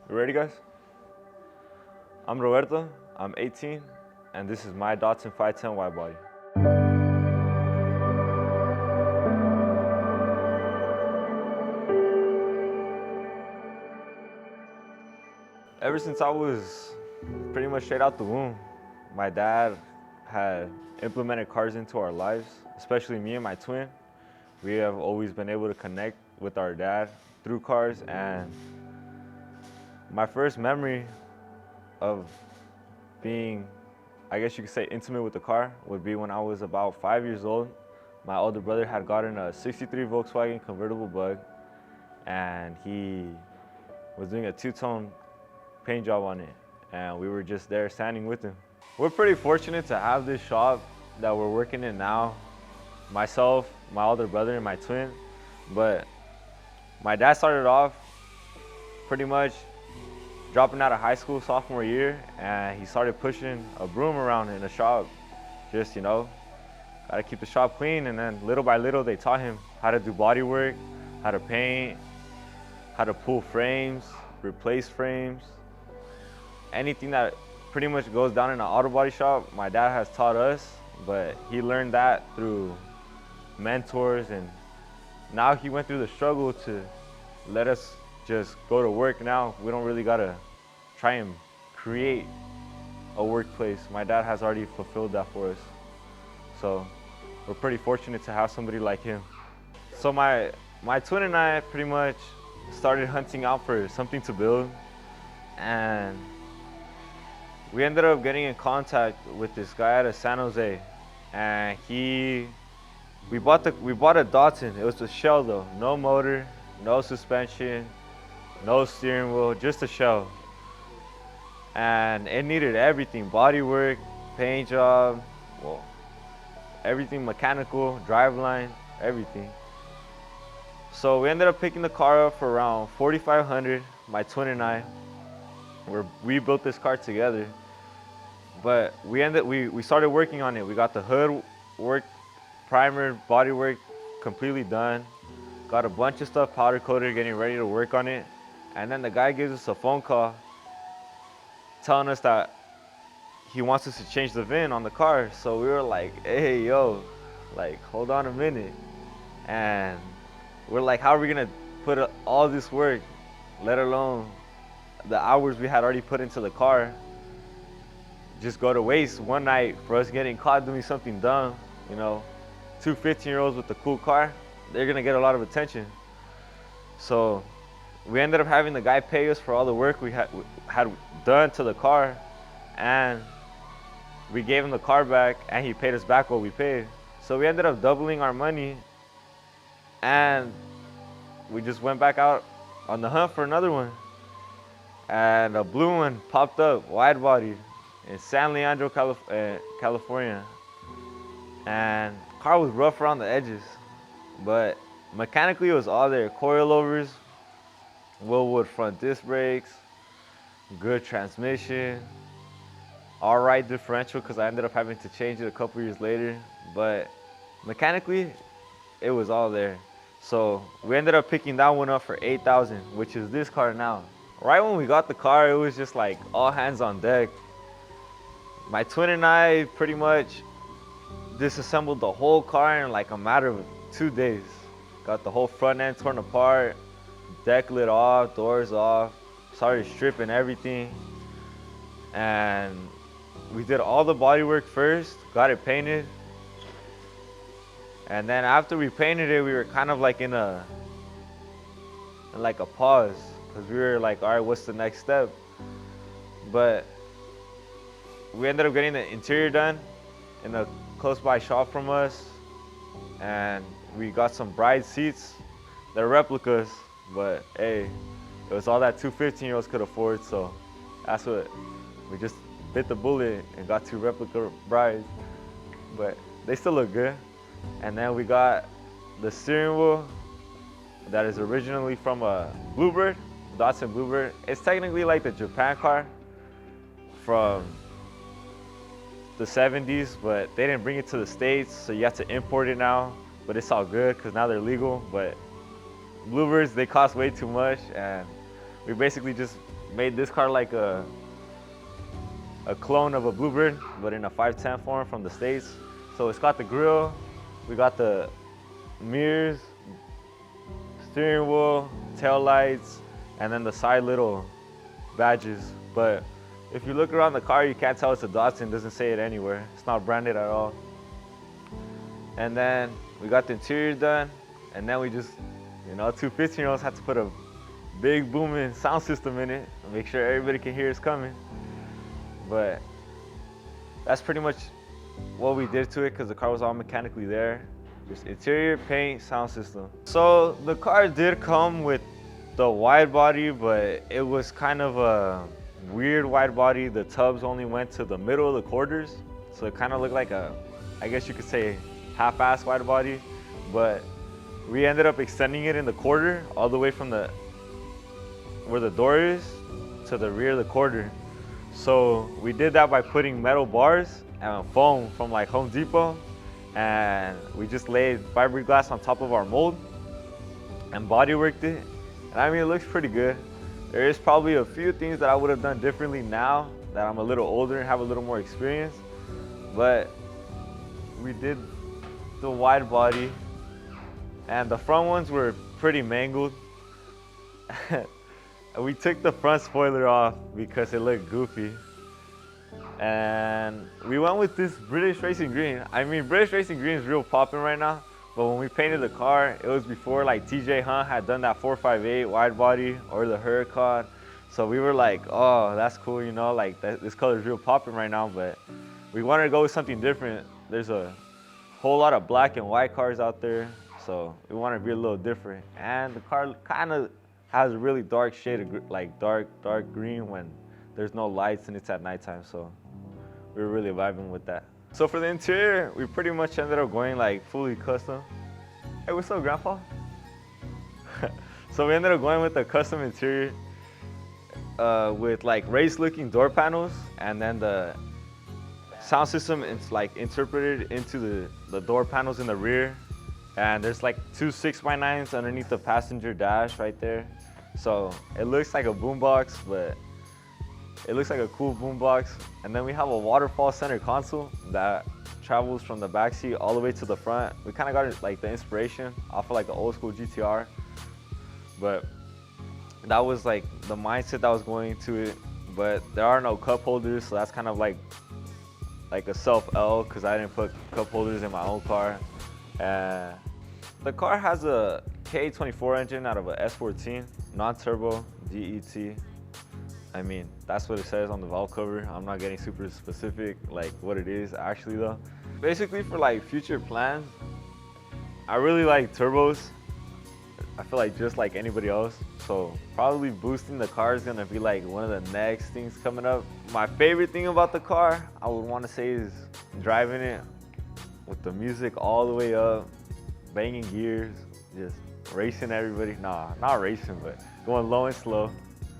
You ready, guys? I'm Roberto, I'm 18, and this is my Datsun 510 wide body. Ever since I was pretty much straight out the womb, my dad had implemented cars into our lives, especially me and my twin. We have always been able to connect with our dad through cars, and my first memory of being, I guess you could say, intimate with the car would be when I was about 5 years old. My older brother had gotten a 63 Volkswagen convertible bug, and he was doing a two-tone paint job on it, and we were just there standing with him. We're pretty fortunate to have this shop that we're working in now. Myself, my older brother, and my twin. But my dad started off pretty much dropping out of high school sophomore year, and he started pushing a broom around in the shop. Just, gotta keep the shop clean, and then little by little they taught him how to do body work, how to paint, how to pull frames, replace frames. Anything that pretty much goes down in an auto body shop, my dad has taught us, but he learned that through mentors, and now he went through the struggle to let us just go to work now. We don't really gotta try and create a workplace. My dad has already fulfilled that for us. So we're pretty fortunate to have somebody like him. So my twin and I pretty much started hunting out for something to build, and we ended up getting in contact with this guy out of San Jose, and we bought a Datsun. It was a shell though, no motor, no suspension, no steering wheel, just a shell. And it needed everything: body work, paint job, well, everything mechanical, driveline, everything. So we ended up picking the car up for around $4,500, my twin and I. We built this car together. But we started working on it. We got the hood work, primer, body work completely done. Got a bunch of stuff powder coated, getting ready to work on it. And then the guy gives us a phone call telling us that he wants us to change the VIN on the car. So we were like, hey, yo, like, hold on a minute. And we're like, how are we gonna put all this work, let alone the hours we had already put into the car, just go to waste one night for us getting caught doing something dumb? Two 15-year-olds with a cool car, they're gonna get a lot of attention. So we ended up having the guy pay us for all the work we had done to the car, and we gave him the car back, and he paid us back what we paid. So we ended up doubling our money, and we just went back out on the hunt for another one. And a blue one popped up, wide body, in San Leandro, California. And the car was rough around the edges, but mechanically it was all there. Coilovers, Willwood front disc brakes, good transmission, all right differential, because I ended up having to change it a couple years later. But mechanically, it was all there. So we ended up picking that one up for $8,000, which is this car now. Right when we got the car, it was just like all hands on deck. My twin and I pretty much disassembled the whole car in like a matter of 2 days. Got the whole front end torn apart, deck lid off, doors off, started stripping everything. And we did all the body work first, got it painted. And then after we painted it, we were kind of like in a pause, because we were like, all right, what's the next step? But we ended up getting the interior done in a close by shop from us, and we got some bride seats. They're replicas, but hey, it was all that two 15-year-olds could afford, so that's what we just bit the bullet and got 2 replica brides. But they still look good. And then we got the steering wheel that is originally from a Bluebird, Datsun Bluebird. It's technically like the Japan car from the 70s, but they didn't bring it to the States, so you have to import it now. But it's all good, because now they're legal. But Bluebirds, they cost way too much, and we basically just made this car like a clone of a Bluebird, but in a 510 form from the States. So it's got the grill, we got the mirrors, steering wheel, tail lights, and then the side little badges. But if you look around the car, you can't tell it's a Datsun. It doesn't say it anywhere. It's not branded at all. And then we got the interior done, and then we just, you know, two 15-year-olds had to put a big booming sound system in it and make sure everybody can hear us coming. But that's pretty much what we did to it, because the car was all mechanically there. Just interior, paint, sound system. So the car did come with the wide body, but it was kind of a weird wide body. The tubs only went to the middle of the quarters, so it kind of looked like a, I guess you could say, half-ass wide body. But we ended up extending it in the quarter all the way from the where the door is to the rear of the quarter. So we did that by putting metal bars and foam from like Home Depot, and we just laid fiberglass on top of our mold and bodyworked it. And I mean, it looks pretty good. There is probably a few things that I would have done differently now that I'm a little older and have a little more experience, but we did the wide body, and the front ones were pretty mangled. We took the front spoiler off because it looked goofy, and we went with this British Racing Green. I mean, British Racing Green is real popping right now, but when we painted the car, it was before like TJ Hunt had done that 458 wide body or the Huracan. So we were like, oh, that's cool, you know, like this color is real popping right now, but we wanted to go with something different. There's a whole lot of black and white cars out there, so we wanted to be a little different. And the car kind of has a really dark shade of like dark green when there's no lights and it's at nighttime, so we were really vibing with that. So for the interior, we pretty much ended up going like fully custom. Hey, what's up, Grandpa? So we ended up going with a custom interior with like raised looking door panels, and then the sound system is like interpreted into the door panels in the rear. And there's like two 6x9s underneath the passenger dash right there. So it looks like a boombox, but it looks like a cool boombox. And then we have a waterfall center console that travels from the backseat all the way to the front. We kind of got like the inspiration off of like the old school GTR, but that was like the mindset that was going into it. But there are no cup holders, so that's kind of like a self L, because I didn't put cup holders in my own car. The car has a K24 engine out of a S14, non-turbo, DET. I mean, that's what it says on the valve cover. I'm not getting super specific like what it is actually though. Basically for like future plans, I really like turbos. I feel like just like anybody else. So probably boosting the car is gonna be like one of the next things coming up. My favorite thing about the car, I would wanna say, is driving it with the music all the way up, banging gears, just racing everybody. Nah, not racing, but going low and slow.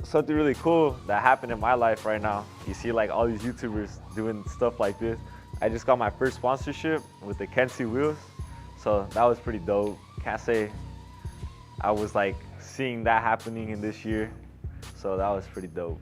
Something really cool that happened in my life right now. You see like all these YouTubers doing stuff like this. I just got my first sponsorship with the Kenzie wheels. So that was pretty dope. Can't say I was like seeing that happening in this year. So that was pretty dope.